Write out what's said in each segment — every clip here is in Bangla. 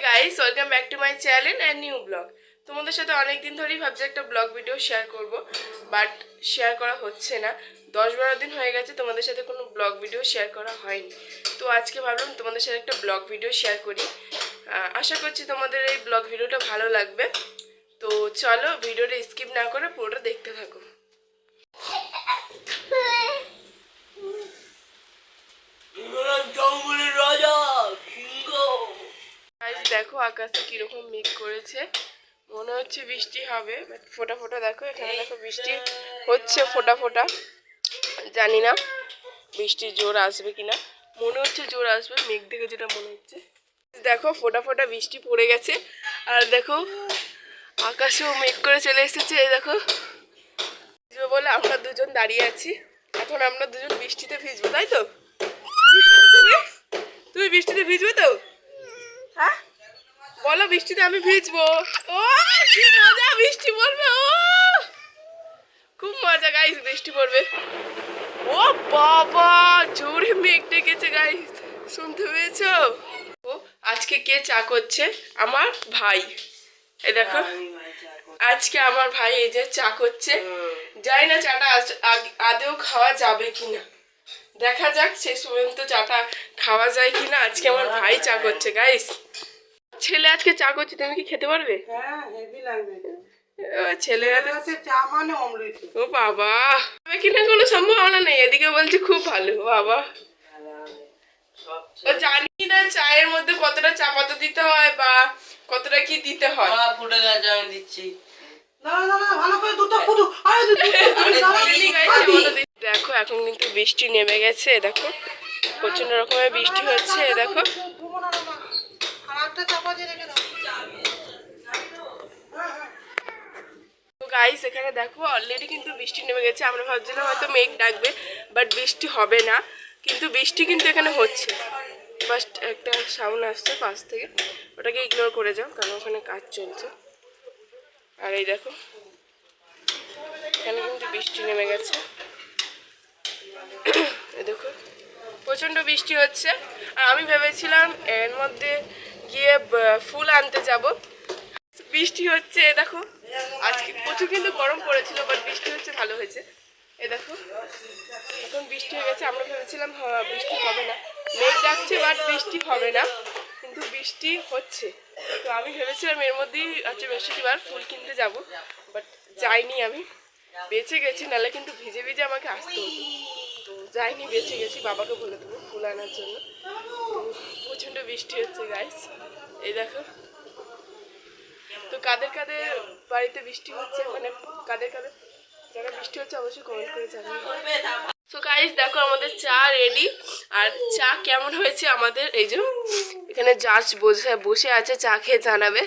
Guys, welcome back to my channel and new vlog. তোমাদের সাথে অনেক দিন ধরেই ভাবছি একটা ব্লগ ভিডিও শেয়ার করব, বাট শেয়ার করা হচ্ছে না। 10-12 দিন হয়ে গেছে তোমাদের সাথে কোনো ব্লগ ভিডিও শেয়ার করা হয়নি। তো আজকে ভাবলাম তোমাদের সাথে একটা ব্লগ ভিডিও শেয়ার করি। আশা করছি তোমাদের এই ব্লগ ভিডিওটা ভালো লাগবে। তো চলো ভিডিওটা স্কিপ না করে পুরোটা দেখতে থাকো। দেখো আকাশে কিরকম মেঘ করেছে, মনে হচ্ছে বৃষ্টি হবে। বাট ফোটা ফোটা দেখো, এখানে দেখো বৃষ্টি হচ্ছে ফোটা ফোটা। জানি না বৃষ্টি জোর আসবে কিনা, মনে হচ্ছে জোর আসবে মেঘ দেখে যেটা মনে হচ্ছে। দেখো ফোটা ফোটা বৃষ্টি পড়ে গেছে, আর দেখো আকাশেও মেঘ করে চলে এসেছে। এই দেখো বলে আমরা দুজন দাঁড়িয়ে আছি, এখন আমরা দুজন বৃষ্টিতে ভিজবো, তাই তো? তুমি বৃষ্টিতে ভিজবে তো? হ্যাঁ বলো, বৃষ্টিতে আমি ভিজবো। ও কি মজা, বৃষ্টি পড়বে। ও খুব মজা গাইস, বৃষ্টি পড়বে। ও বাবা জোরে মেঘ ডেকেছে গাইস, শুনতে পেয়েছো? ও আজকে কে চা করছে? আমার ভাই। এই দেখো আজকে আমার ভাই এই যে চা করছে। জানি না চাটা আদেও খাওয়া যাবে কিনা, দেখা যাক শেষ পর্যন্ত চাটা খাওয়া যায় কিনা। আজকে আমার ভাই চা করছে গাইস। ছেলে আজকে চা করছে, তুমি কি খেতে পারবে? হ্যাঁ হেভি লাগবে। ছেলেরা তো চা মানে অমৃত। ও বাবা, কিনা কোনো সম্ভাবনা নেই। এদিকে বলছে খুব ভালো। বাবা ও জানি না চায়ের মধ্যে কতটা চা পাতা দিতে হয় বা কতটা কি দিতে হয়। ফুটে গেছে, আমি দিচ্ছি। না না না ভালো করে দুধটা ফুটু। আরে দেখো এখন কিন্তু বৃষ্টি নেমে গেছে। দেখো প্রচন্ড রকমের বৃষ্টি হচ্ছে। দেখো গাইস এখানে দেখো অলরেডি কিন্তু বৃষ্টি নেমে গেছে। আমরা ভাবছিলাম হয়তো মেঘ ডাকবে, বাট বৃষ্টি হবে না, কিন্তু বৃষ্টি কিন্তু এখানে হচ্ছে। ফার্স্ট একটা সাউন্ড আসছে পাশ থেকে, ওটাকে ইগনোর করে যাও কারণ ওখানে কাজ চলছে। আর এই দেখো এখানে কিন্তু বৃষ্টি নেমে গেছে। দেখো প্রচণ্ড বৃষ্টি হচ্ছে। আর আমি ভেবেছিলাম এর মধ্যে গিয়ে ফুল আনতে যাব, বৃষ্টি হচ্ছে। দেখো আজকে প্রচুর কিন্তু গরম পড়েছিল, বাট বৃষ্টি হচ্ছে, ভালো হয়েছে। এ দেখো এখন বৃষ্টি হয়ে গেছে। আমরা ভেবেছিলাম বৃষ্টি হবে না, মেঘ ডাকছে বাট বৃষ্টি হবে না, কিন্তু বৃষ্টি হচ্ছে। তো আমি ভেবেছিলাম এর মধ্যেই হচ্ছে বৃহস্পতিবার ফুল কিনতে যাব, বাট যাইনি। আমি বেঁচে গেছি, নাহলে কিন্তু ভিজে ভিজে আমাকে আসতে হতো। তো যাইনি, বেঁচে গেছি। বাবাকে বলে দেবো ফুল আনার জন্য। প্রচণ্ড বৃষ্টি হচ্ছে গাইস, এই দেখো। তো কাদের কাদের বাড়িতে বৃষ্টি হচ্ছে, মানে কাদের কাদের যারা বৃষ্টি হচ্ছে অবশ্যই কমেন্ট করে জানিয়ে। তো গাইস দেখো আমাদের চা রেডি। আর চা কেমন হয়েছে আমাদের, এই যে এখানে জাজ বসে আছে, চা খেয়ে জানাবে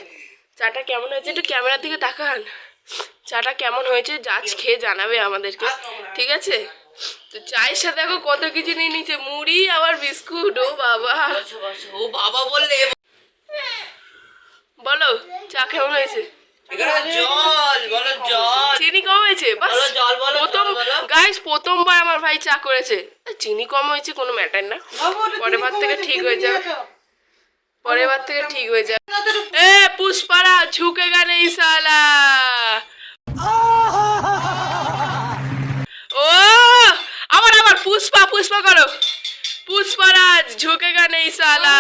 চাটা কেমন হয়েছে। একটু ক্যামেরার দিকে তাকান, চাটা কেমন হয়েছে জাজ খেয়ে জানাবে আমাদেরকে, ঠিক আছে? তো চায়ের সাথে দেখো কত কিছু নিয়ে নিচ্ছে, মুড়ি আবার বিস্কুট। ও বাবা, ও বাবা বললে বলো চা কেমন হয়েছে? জল বলো, জল। চিনি কম হয়েছে, বাস। জল বলো, প্রথম গাইস প্রথমবার আমার ভাই চা করেছে, চিনি কম হয়েছে কোনো ম্যাটার না, পরের বার থেকে ঠিক হয়ে যাবে, পরের বার থেকে ঠিক হয়ে যাবে। এ পুষ্পারা ঝুঁকেগা নেই সালা। ও আবার আবার পুষ্পা পুষ্পা করো, পুষ্পারাজ ঝুঁকেগা নেই সালা।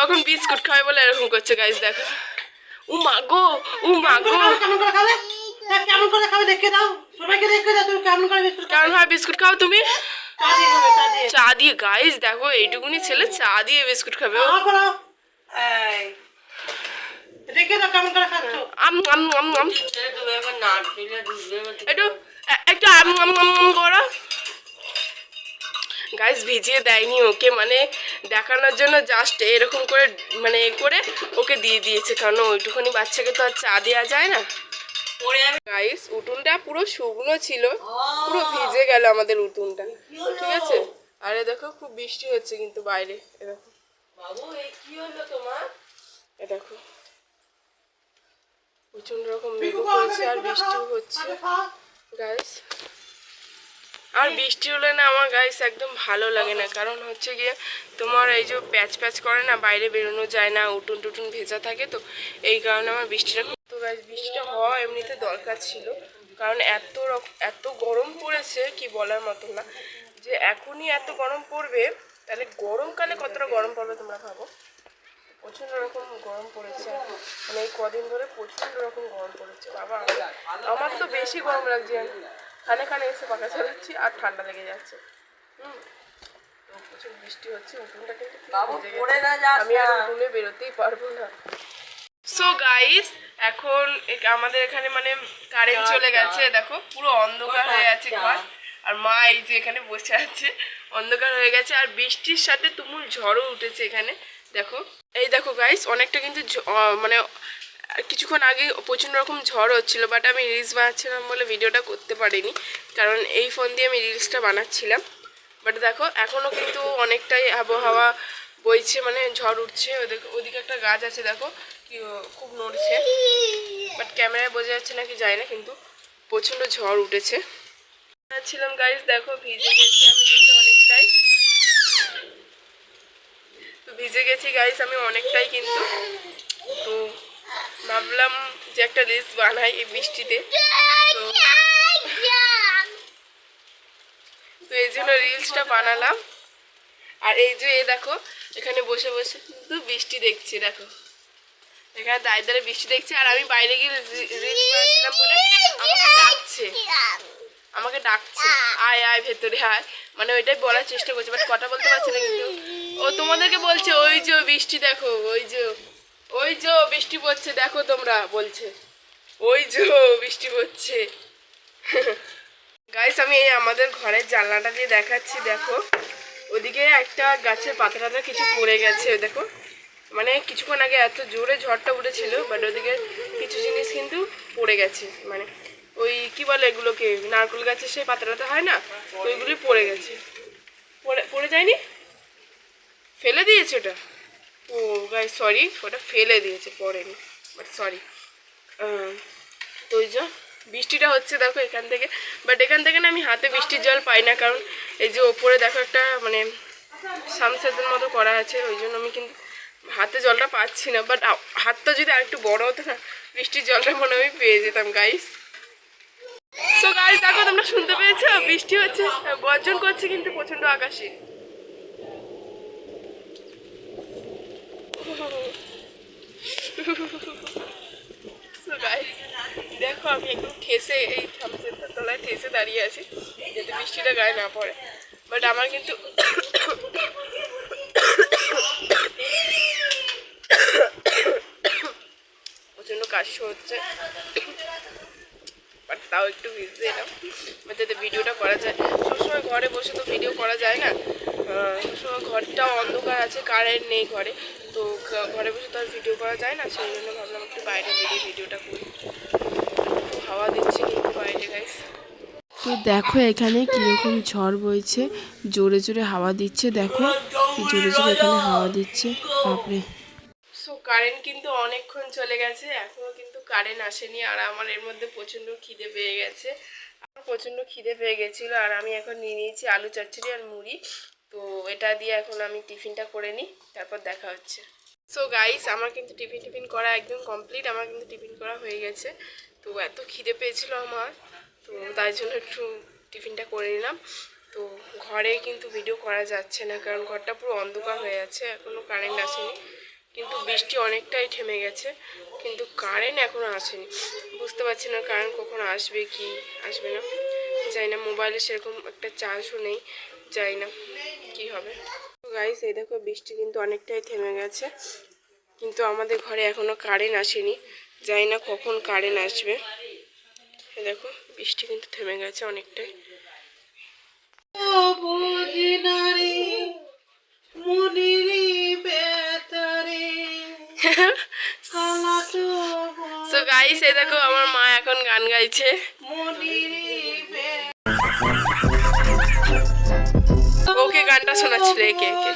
এখন বিস্কুট খাবে বলে এরকম করছে গাইস। দেখো ও মাগো, ও মাগো, কেমন করে খাবে দেখে দাও, সবাইকে দেখে দাও তুমি কেমন করে বিস্কুট কেমন ভাবে বিস্কুট খাও তুমি? খাবে। চা দিয়ে গাইস দেখো এইটুকুনি ছেলে চা দিয়ে বিস্কুট খাবে। দেখে দাও কেমন করে খাচ্ছো। আম আম আম আম একটু একটু আম আম আম আম করো গাইস। ভিজিয়ে দেয়নি ওকে, মানে দেখানোর জন্য জাস্ট এরকম করে মানে করে ওকে দিয়ে দিয়েছে, কারণ ওইটুকুনি বাচ্চাকে তো আর চা দেওয়া যায় না। গাইস উঠোনটা পুরো শুকনো ছিল, পুরো ভিজে গেল আমাদের উঠোনটা, ঠিক আছে? আরে দেখো খুব বৃষ্টি হচ্ছে কিন্তু বাইরে। এ দেখো বাবু, এই কি হলো তোমার? এ দেখো প্রচন্ড রকম মেঘ হয়েছে আর বৃষ্টিও হচ্ছে গাইস। আর বৃষ্টি হলে না আমার গাইস একদম ভালো লাগে না, কারণ হচ্ছে গিয়ে তোমার এই যে প্যাচ প্যাচ করে না, বাইরে বেরোনো যায় না, উঠুন টুটুন ভেজা থাকে, তো এই কারণে আমার বৃষ্টিটা তো গাইস বৃষ্টিটা হওয়া এমনিতে দরকার ছিল, কারণ এত গরম পড়েছে কি বলার মতো না, যে এখনই এত গরম পড়বে, তাহলে গরমকালে কতটা গরম পড়বে তোমরা ভাবো। প্রচণ্ড রকম গরম পড়েছে, মানে এই কদিন ধরে প্রচণ্ড রকম গরম পড়েছে বাবা। আমার তো বেশি গরম লাগছে, আমি খানে খানে এসে পাখা চালাচ্ছি আর ঠান্ডা লেগে যাচ্ছে। তো প্রচুর বৃষ্টি হচ্ছে, উঠোনটা কিন্তু আমি আর উঠোনে বেরোতেই পারবো না। সো গাইস, এখন আমাদের এখানে মানে কারেন্ট চলে গেছে, দেখো পুরো অন্ধকার হয়ে আছে ঘর, আর মা এই যে এখানে বসে আছে, অন্ধকার হয়ে গেছে, আর বৃষ্টির সাথে তুমুল ঝড়ও উঠেছে এখানে দেখো। এই দেখো গাইস, অনেকটা কিন্তু মানে কিছুক্ষণ আগে প্রচণ্ড রকম ঝড় হচ্ছিলো, বাট আমি রিলস বানাচ্ছিলাম বলে ভিডিওটা করতে পারিনি, কারণ এই ফোন দিয়ে আমি রিলসটা বানাচ্ছিলাম। বাট দেখো এখনও কিন্তু অনেকটাই আবহাওয়া বইছে, মানে ঝড় উঠছে। ওদিকে একটা গাছ আছে দেখো, কি খুব নড়ছে, বাট ক্যামেরায় বোঝা যাচ্ছে নাকি যায় না, কিন্তু প্রচণ্ড ঝড় উঠেছে। ছিলাম গাইস, দেখো ভিজে গেছি আমি কিন্তু অনেকটাই, তো ভিজে গেছি গাইস আমি অনেকটাই কিন্তু। তো ভাবলাম যে একটা রিলস বানাই এই বৃষ্টিতে, তো এই জন্য রিলসটা বানালাম। আর এই যে দেখো এখানে বসে বসে কিন্তু বৃষ্টি দেখছি, দেখো এখানে দাঁড়িয়ে বৃষ্টি দেখছি, আর আমি বাইরে গিয়ে রিলস বানাচ্ছিলাম বলে আমাকে ডাকছে আয় আয় ভেতরে আয়, মানে ওইটাই বলার চেষ্টা করছে, বাট কথা বলতে পারছে না, কিন্তু ও তোমাদেরকে বলছে ওই যে বৃষ্টি দেখো, ওই যে বৃষ্টি পড়ছে দেখো তোমরা, বলছে ওই যে বৃষ্টি পড়ছে। গাইস আমি এই আমাদের ঘরের জানলাটা দিয়ে দেখাচ্ছি, দেখো ওদিকে একটা গাছের পাতা কিছু পড়ে গেছে দেখো, মানে কিছুক্ষণ আগে এত জোরে ঝড়টা উঠেছিল, বাট ওদিকে কিছু জিনিস কিন্তু পড়ে গেছে, মানে ওই কি বলে এগুলোকে, নারকেল গাছের সেই পাতাটা হয় না, ওইগুলি পড়ে গেছে। পড়ে যায়নি, ফেলে দিয়েছে ওটা, ও গাই সরি, ওটা ফেলে দিয়েছে, পড়েনি, বাট সরি। তো ওই যে বৃষ্টিটা হচ্ছে দেখো এখান থেকে, বাট এখান থেকে না আমি হাতে বৃষ্টির জল পাই না, কারণ এই যে ওপরে দেখো একটা মানে সানসেটের মতো করা আছে, ওই জন্য আমি কিন্তু হাতে জলটা পাচ্ছি না, বাট হাতটা যদি আরেকটু বড় হতো না, বৃষ্টির জলটা মনে আমি পেয়ে যেতাম গাইস। সো গাইস দেখো তোমরা শুনতে পেয়েছো, বৃষ্টি হচ্ছে, গর্জন করছে কিন্তু প্রচন্ড আকাশে। সো গাইস দেখো আমি একদম ঠেসে এই সানসেটের তলায় ঠেসে দাঁড়িয়ে আছি, যাতে বৃষ্টিটা গায়ে না পড়ে, বাট আমার কিন্তু প্রচন্ড কাশি হচ্ছে, বাট তাও একটু ভিজতে এলাম যাতে ভিডিওটা করা যায়। সবসময় ঘরে বসে তো ভিডিও করা যায় না, সবসময় ঘরটাও অন্ধকার আছে, কারেন্ট নেই ঘরে, তো ঘরে বসে তো আর ভিডিও করা যায় না, সেই জন্য ভাবলাম একটু বাইরে বেরিয়ে ভিডিওটা করি। হাওয়া দিচ্ছে কিন্তু বাইরে গাইস। তো দেখো এখানে কীরকম ঝড় বইছে, জোরে জোরে হাওয়া দিচ্ছে, দেখো জোরে জোরে এখানে হাওয়া দিচ্ছে, বাপরে। সো কারেন্ট কিন্তু অনেকক্ষণ চলে গেছে, এখনও কিন্তু কারেন্ট আসেনি, আর আমার এর মধ্যে প্রচণ্ড খিদে পেয়ে গেছে, আমার প্রচণ্ড খিদে পেয়ে গেছিলো, আর আমি এখন নিয়ে নিয়েছি আলু চচ্চড়ি আর মুড়ি, তো এটা দিয়ে এখন আমি টিফিনটা করে নিই, তারপর দেখা হচ্ছে। সো গাইস আমার কিন্তু টিফিন করা একদম কমপ্লিট, আমার কিন্তু টিফিন করা হয়ে গেছে, তো এত খিদে পেয়েছিল আমার, তো তাই জন্য একটু টিফিনটা করে নিলাম। তো ঘরে কিন্তু ভিডিও করা যাচ্ছে না, কারণ ঘরটা পুরো অন্ধকার হয়ে আছে, এখনও কারেন্ট আসেনি, কিন্তু বৃষ্টি অনেকটাই থেমে গেছে, কিন্তু কারেন্ট এখনও আসেনি, বুঝতে পারছি না কারেন্ট কখন আসবে কি আসবে না, যাই না, মোবাইলে সেরকম একটা চার্জও নেই, যাই না কি হবে। গাইস এই দেখো বৃষ্টি কিন্তু অনেকটাই থেমে গেছে, কিন্তু আমাদের ঘরে এখনও কারেন্ট আসেনি, যাই না কখন কারেন্ট আসবে। দেখো বৃষ্টি কিন্তু থেমে গেছে অনেকটাই। সো গাইস এই দেখো আমার মা এখন গান গাইছে, ওকে গানটা শোনাচ্ছিল একে একে।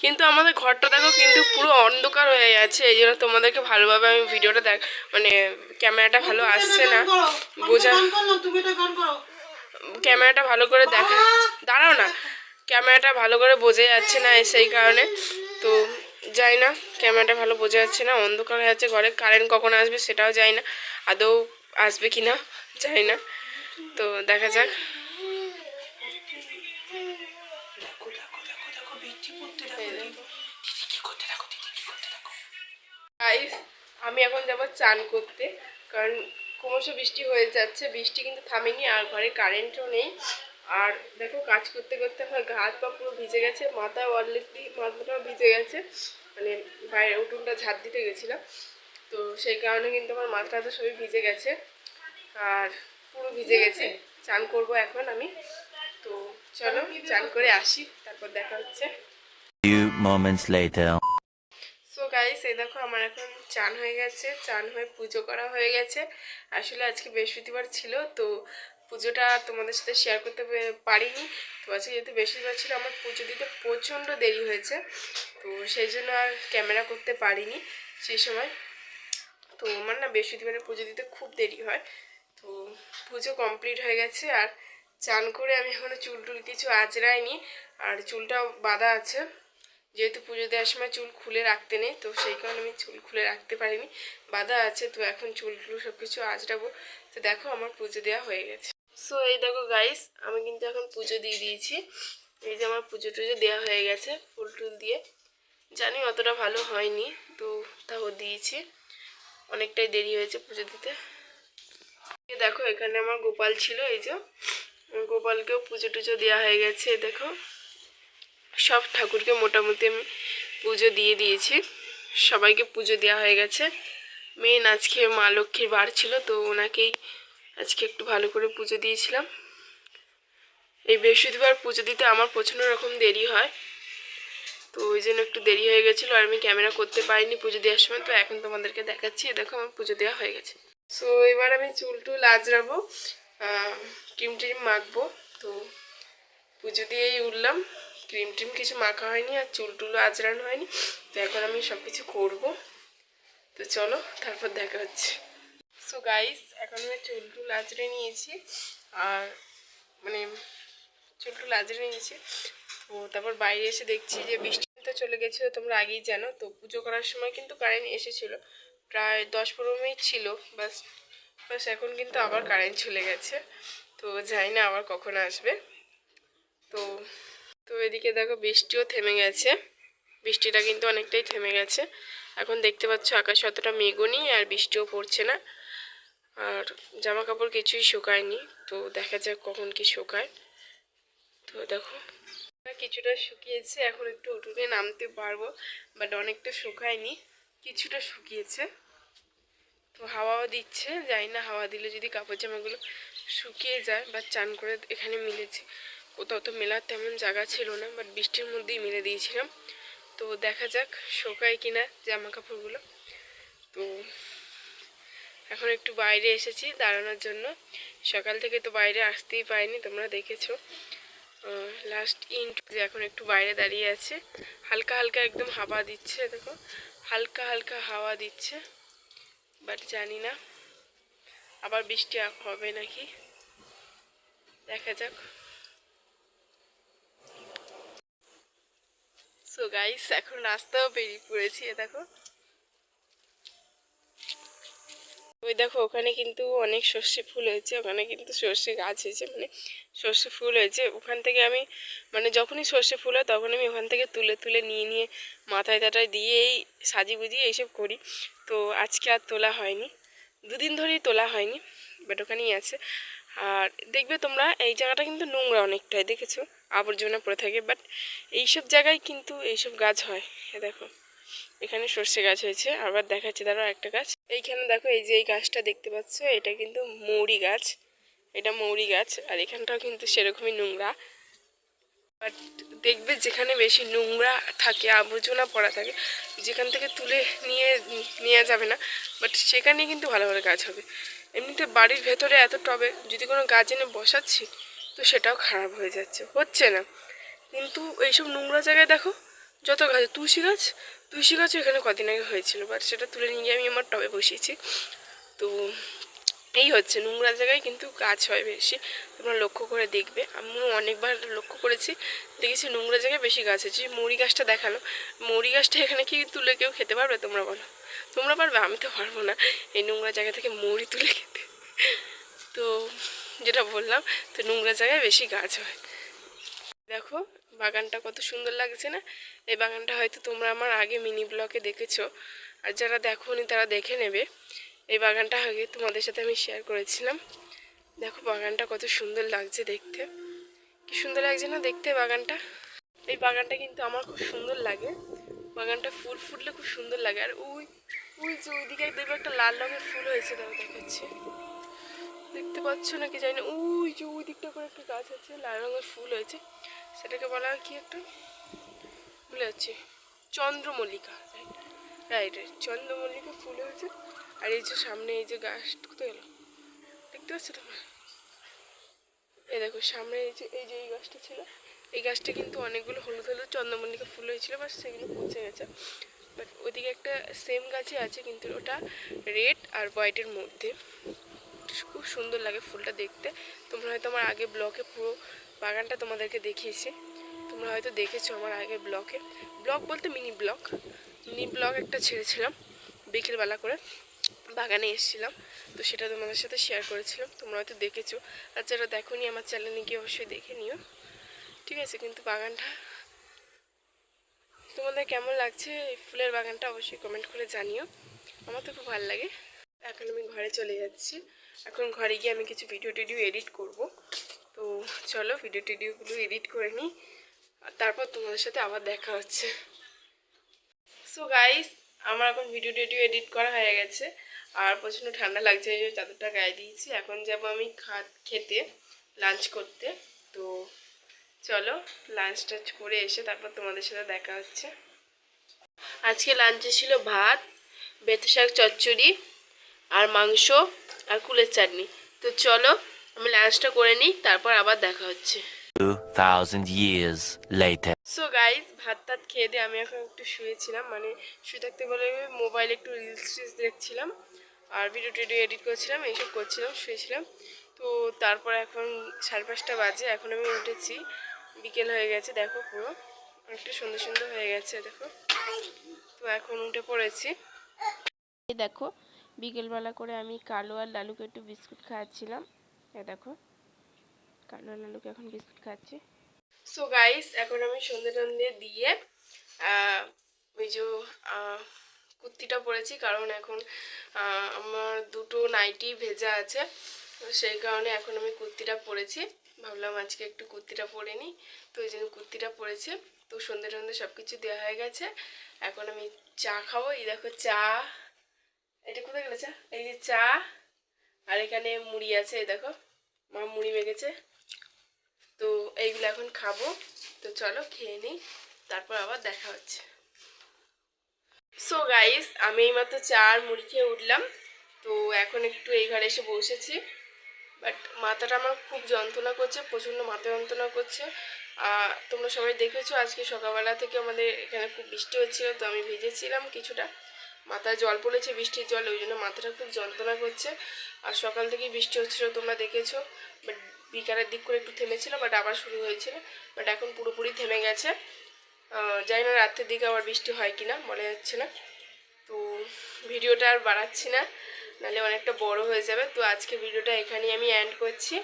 কিন্তু আমার আমাদের ঘরটা দেখো কিন্তু পুরো অন্ধকার হয়ে যাচ্ছে, এই জন্য তোমাদেরকে ভালোভাবে আমি ভিডিওটা মানে ক্যামেরাটা ভালো আসছে না বোঝা, তুমি এটা গান করো। ক্যামেরাটা ভালো করে দেখা, দাঁড়াও না, ক্যামেরাটা ভালো করে বোঝা যাচ্ছে না সেই কারণে। তো যাই না, ক্যামেরাটা ভালো বোঝা যাচ্ছে না, অন্ধকার হয়ে যাচ্ছে ঘরে, কারেন্ট কখন আসবে সেটাও যাই না, আদৌ আসবে কি না জানি না, তো দেখা যাক। গাইস আমি এখন যাব চান করতে, কারণ ক্রমশ বৃষ্টি হয়ে যাচ্ছে, বৃষ্টি কিন্তু থামেনি আর ঘরে কারেন্টও নেই। আর দেখো কাজ করতে করতে আমার হাত পা পুরো ভিজে গেছে, মাথা অলরেডি মাথাটাও ভিজে গেছে, মানে বাইরে উঠোনটা ঝাঁট দিতে গেছিলাম, তো সেই কারণে কিন্তু আমার মাথাটা তো সবই ভিজে গেছে আর পুরো ভিজে গেছে। চান করব এখন আমি, তো চলো চান করে আসি, তারপর দেখা হচ্ছে। Few moments later. So guys এই দেখো আমার এখন চান হয়ে গেছে, চান হয়ে পুজো করা হয়ে গেছে। আসলে আজকে বৃহস্পতিবার ছিল, তো পুজোটা তোমাদের সাথে শেয়ার করতে পারিনি। তো আজকে যেহেতু বৃহস্পতিবার ছিল, আমার পুজো দিতে প্রচণ্ড দেরি হয়েছে, তো সেই জন্য আর ক্যামেরা করতে পারিনি সেই সময়। তো আমার না বৃহস্পতিবারে পুজো দিতে খুব দেরি হয়। তো পুজো কমপ্লিট হয়ে গেছে, আর চান করে আমি এখনও চুল টুল কিছু আঁচড়াইনি, আর চুলটাও বাঁধা আছে, যেহেতু পুজো দেওয়ার সময় চুল খুলে রাখতে নেই, তো সেই কারণে আমি চুল খুলে রাখতে পারিনি, বাঁধা আছে। তো এখন চুল টুল সব কিছু আঁচড়াবো। তো দেখো আমার পুজো দেওয়া হয়ে গেছে। সো এই দেখো গাইস আমি কিন্তু এখন পুজো দিয়ে দিয়েছি, এই যে আমার পুজো টুজো দেওয়া হয়ে গেছে ফুল টুল দিয়ে। জানি অতটা ভালো হয়নি, তো তাও দিয়েছি, অনেকটাই দেরি হয়েছে পুজো দিতে। দেখো এখানে আমার গোপাল ছিল, এই যে গোপালকেও পুজো টুজো দেওয়া হয়ে গেছে। দেখো সব ঠাকুরকে মোটামুটি আমি পুজো দিয়ে দিয়েছি, সবাইকে পুজো দেওয়া হয়ে গেছে। মেন আজকে মা লক্ষ্মীর বার ছিল, তো ওনাকেই আজকে একটু ভালো করে পুজো দিয়েছিলাম। এই বৃহস্পতিবার পুজো দিতে আমার প্রচণ্ড রকম দেরি হয়, তো ওই জন্য একটু দেরি হয়ে গেছিলো আর আমি ক্যামেরা করতে পারিনি পুজো দেওয়ার সময়। তো এখন তোমাদেরকে দেখাচ্ছি, দেখো আমার পুজো দেওয়া হয়ে গেছে। সো এবার আমি চুল টুল আঁচড়াবো, ক্রিম ট্রিম মাখবো। তো পুজো দিয়েই উঠলাম, ক্রিম ট্রিম কিছু মাখা হয়নি আর চুল টুলও আঁচড়ানো হয়নি, তো এখন আমি সব কিছু করবো। তো চলো তারপর দেখা হচ্ছে। সো গাইস এখন আমি চুল টুল আঁচড়ে নিয়েছি, আর মানে চুল টুল আঁচড়ে নিয়েছি। তো তারপর বাইরে এসে দেখছি যে বৃষ্টি তো চলে গেছিলো, তোমরা আগেই জানো। তো পুজো করার সময় কিন্তু কারেন্ট এসেছিলো, প্রায় 10-15 মিনিট ছিল বাস, এখন কিন্তু আবার কারেন্ট চলে গেছে, তো জানি না আবার কখন আসবে। তো তো এদিকে দেখো বৃষ্টিও থেমে গেছে, বৃষ্টিটা কিন্তু অনেকটাই থেমে গেছে। এখন দেখতে পাচ্ছ আকাশে অতটা মেঘও নেই আর বৃষ্টিও পড়ছে না, আর জামা কাপড় কিছুই শুকায়নি। তো দেখা যাক কখন কি শুকায়। তো দেখো কিছুটা শুকিয়েছে, এখন একটু উঠোনে নামতে পারবো, বাট অনেকটা শুকায়নি, কিছুটা শুকিয়েছে। তো হাওয়াও দিচ্ছে, জানি না হাওয়া দিলে যদি কাপড় জামাগুলো শুকিয়ে যায়। বা চান করে এখানে মিলেছি, কোথাও তো মেলার তেমন জায়গা ছিল না, বাট বৃষ্টির মধ্যেই মেলে দিয়েছিলাম। তো দেখা যাক শোকায় কিনা জামা কাপড়গুলো। তো এখন একটু বাইরে এসেছি দাঁড়ানোর জন্য, সকাল থেকে তো বাইরে আসতেই পারিনি, তোমরা দেখেছো লাস্ট যে এখন একটু বাইরে দাঁড়িয়ে আছে, হালকা হালকা একদম হাওয়া দিচ্ছে, দেখো হালকা হালকা হাওয়া দিচ্ছে, বাট জানি না আবার বৃষ্টি হবে নাকি, দেখা যাক। সো গাইস এখন রাস্তাও বেরিয়ে পড়েছি, দেখো ওই দেখো ওখানে কিন্তু অনেক সর্ষে ফুল হয়েছে, ওখানে কিন্তু সর্ষে গাছ হয়েছে, মানে সর্ষে ফুল হয়েছে। ওখান থেকে আমি মানে যখনই সর্ষে ফুল হয় তখন আমি ওখান থেকে তুলে তুলে নিয়ে নিয়ে মাথায় টাটায় দিয়েই সাজি বুঝিয়ে এইসব করি। তো আজকে আর তোলা হয়নি, দুদিন ধরেই তোলা হয়নি, বাট ওখানেই আছে। আর দেখবে তোমরা এই জায়গাটা কিন্তু নোংরা অনেকটাই, দেখেছো আবর্জনা পড়ে থাকে, বাট এইসব জায়গায় কিন্তু এইসব গাছ হয়। দেখো এখানে সর্ষে গাছ হয়েছে, আবার দেখাচ্ছি দাঁড়াও একটা গাছ। এইখানে দেখো এই যে এই গাছটা দেখতে পাচ্ছ, এটা কিন্তু মৌরি গাছ, এটা মৌরি গাছ। আর এখানটাও কিন্তু সেরকমই নোংরা, বাট দেখবে যেখানে বেশি নোংরা থাকে আবর্জনা পড়া থাকে, যেখান থেকে তুলে নেওয়া যাবে না, বাট সেখানে কিন্তু ভালো ভালো গাছ হবে। এমনিতে বাড়ির ভেতরে এত টবে যদি কোনো গাছ এনে বসাচ্ছি, তো সেটাও খারাপ হয়ে যাচ্ছে, হচ্ছে না। কিন্তু এইসব নোংরা জায়গায় দেখো যত গাছ, তুলসী গাছও এখানে কদিন আগে হয়েছিল, বাট সেটা তুলে নিয়ে গিয়ে আমি আমার টবে বসিয়েছি। তো এই হচ্ছে, নোংরা জায়গায় কিন্তু গাছ হয় বেশি, তোমরা লক্ষ্য করে দেখবে। আমিও অনেকবার লক্ষ্য করেছি, দেখেছি নোংরা জায়গায় বেশি গাছ আছে। মৌরি গাছটা দেখানো, মৌরি গাছটা এখানে কি তুলে কেউ খেতে পারবে? তোমরা বলো, তোমরা পারবে? আমি তো পারবো না এই নোংরা জায়গা থেকে মৌরি তুলে খেতে। তো যেটা বললাম, তো নোংরা জায়গায় বেশি গাছ হয়। দেখো বাগানটা কত সুন্দর লাগছে না? এই বাগানটা হয়তো তোমরা আমার আগে মিনি ব্লগে দেখেছো, আর যারা দেখোনি তারা দেখে নেবে। এই বাগানটা আগে তোমাদের সাথে আমি শেয়ার করেছিলাম। দেখো বাগানটা কত সুন্দর লাগছে দেখতে, কি সুন্দর লাগছে না দেখতে বাগানটা? এই বাগানটা কিন্তু আমার খুব সুন্দর লাগে, বাগানটা ফুল ফুটলে খুব সুন্দর লাগে। আর ওই ওই যে ওইদিকে দেখবে একটা লাল রঙের ফুল হয়েছে, তারা দেখাচ্ছে, দেখতে পাচ্ছ নাকি জানি না, ওই যে ওই দিকটা করে একটা গাছ আছে, লাল রঙের ফুল হয়েছে, সেটাকে বলা হয় কি একটা, ভুলে যাচ্ছি, চন্দ্রমল্লিকা। রাইট রাইট, চন্দ্রমল্লিকা ফুল হয়েছে। আর এই যে সামনে এই যে গাছটা কোথায় গেল, দেখতে পাচ্ছ তোমরা? এই দেখো সামনে এই গাছটা ছিল, এই গাছটা কিন্তু অনেকগুলো হলুদ হলুদ চন্দ্রমল্লিকা ফুল হয়েছিল, বাট সেগুলো পচে গেছে। বাট ওইদিকে একটা সেম গাছই আছে, কিন্তু ওটা রেড আর হোয়াইটের মধ্যে, খুব সুন্দর লাগে ফুলটা দেখতে। তোমরা হয়তো আমার আগে ব্লগে পুরো বাগানটা তোমাদেরকে দেখিয়েছি, তোমরা হয়তো দেখেছো আমার আগে ব্লগ বলতে মিনি ব্লগ একটা ছেড়েছিলাম বিকেলবেলা করে, বাগানে এসেছিলাম, তো সেটা তোমাদের সাথে শেয়ার করেছিলাম, তোমরা হয়তো দেখেছো। আর যারা দেখোনি আমার চ্যানেলে গিয়ে অবশ্যই দেখে নিও, ঠিক আছে? কিন্তু বাগানটা তোমাদের কেমন লাগছে, এই ফুলের বাগানটা অবশ্যই কমেন্ট করে জানিও, আমার তো খুব ভালো লাগে। এখন আমি ঘরে চলে যাচ্ছি, এখন ঘরে গিয়ে আমি কিছু ভিডিও এডিট করব। তো চলো ভিডিওগুলো এডিট করে নিই, আর তারপর তোমাদের সাথে আবার দেখা হচ্ছে। সো গাইস, আমার এখন ভিডিও এডিট করা হয়ে গেছে, আর প্রচণ্ড ঠান্ডা লাগছে, এই যে চাদরটা গায়ে দিয়েছি। এখন যাব আমি খেতে, লাঞ্চ করতে। তো চলো লাঞ্চটা করে এসে তারপর তোমাদের সাথে দেখা হচ্ছে। আজকে লাঞ্চে ছিল ভাত, বেথ শাক চচ্চড়ি, আর মাংস, আর কুলের চাটনি। তো চলো আমি লাঞ্চটা করে নিই, তারপর আবার দেখা হচ্ছে। 2000 years later. সো গাইজ, ভাত টাত খেয়ে দিয়ে আমি এখন একটু শুয়েছিলাম, মানে শুয়ে থাকতে বলে মোবাইলে একটু রিলস দেখছিলাম, আর ভিডিও এডিট করছিলাম, এইসব করছিলাম, শুয়েছিলাম। তো তারপর এখন 5:30 বাজে, এখন আমি উঠেছি, বিকেল হয়ে গেছে, দেখো পুরো অনেকটা সুন্দর হয়ে গেছে দেখো। তো এখন উঠে পড়েছি, এই দেখো বিকেলবেলা করে আমি কালো আর লালুকে একটু বিস্কুট খাওয়াচ্ছিলাম, এই দেখো কালো আর লালুকে এখন বিস্কুট খাচ্ছি। সো গাইস, এখন আমি সন্ধে দিয়ে ওই যে কুর্তিটা পরেছি, কারণ এখন আমার দুটো নাইটি ভেজা আছে, তো সেই কারণে এখন আমি কুর্তিটা পরেছি। ভাবলাম আজকে একটু কুর্তিটা পরে নিই, তো ওই জন্য কুর্তিটা পরেছি। তো সন্ধে সব কিছু দেওয়া হয়ে গেছে, এখন আমি চা খাবো। এই দেখো চা, এটা কোথায় গেলে চা, এই যে চা, আর এখানে মুড়ি আছে, এই দেখো মা মুড়ি মেখেছে, তো এইগুলো এখন খাবো। তো চলো খেয়ে নিই, তারপর আবার দেখা হচ্ছে। সো গাইস, আমি এইমাত্র চা আর মুড়ি খেয়ে উঠলাম, তো এখন একটু এই ঘরে এসে বসেছি, বাট মাথাটা আমার খুব যন্ত্রণা করছে, প্রচণ্ড মাথা যন্ত্রণা করছে। তোমরা সবাই দেখেছো আজকে সকালবেলা থেকে আমাদের এখানে খুব বৃষ্টি হচ্ছিল, তো আমি ভিজেছিলাম কিছুটা, মাথায় জল পড়েছে বৃষ্টির জল, ওই জন্য মাথাটা খুব যন্ত্রণা করছে। আর সকাল থেকেই বৃষ্টি হচ্ছিলো, তোমরা দেখেছো, বাট বিকালের দিক করে একটু থেমেছিল, বাট আবার শুরু হয়েছিল, বাট এখন পুরোপুরি থেমে গেছে। জানি না রাত্রের দিকে আবার বৃষ্টি হয় কিনা, বলা যাচ্ছে না। তো ভিডিওটা আর বাড়াচ্ছি না, নাহলে অনেকটা বড় হয়ে যাবে। তো আজকে ভিডিওটা এখানেই আমি এন্ড করছি।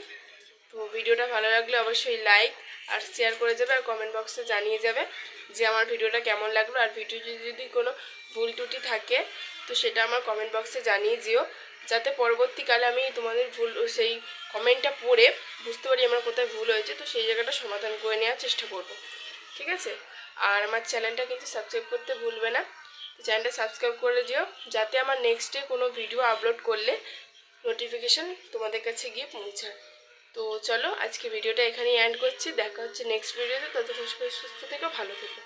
তো ভিডিওটা ভালো লাগলে অবশ্যই লাইক আর শেয়ার করে যাবে, আর কমেন্ট বক্সে জানিয়ে যাবে যে আমার ভিডিওটা কেমন লাগলো। আর ভিডিওতে যদি কোনো ভুল ত্রুটি থাকে তো সেটা আমার কমেন্ট বক্সে জানিয়ে দিও, যাতে পরবর্তীকালে আমি তোমাদের ভুল সেই কমেন্টটা পড়ে বুঝতে পারি আমার কোথায় ভুল হয়েছে, তো সেই জায়গাটা সমাধান করে নেওয়ার চেষ্টা করব, ঠিক আছে? আর আমার চ্যানেলটা কিন্তু সাবস্ক্রাইব করতে ভুলবে না, তো চ্যানেলটা সাবস্ক্রাইব করে দিও, যাতে আমার নেক্সটে কোনো ভিডিও আপলোড করলে নোটিফিকেশান তোমাদের কাছে গিয়ে পৌঁছায়। তো চলো আজকে ভিডিওটা এখানেই এন্ড করছি, দেখা হচ্ছে নেক্সট ভিডিওতে, ততক্ষণ সুস্থ থেকো, ভালো থেকো।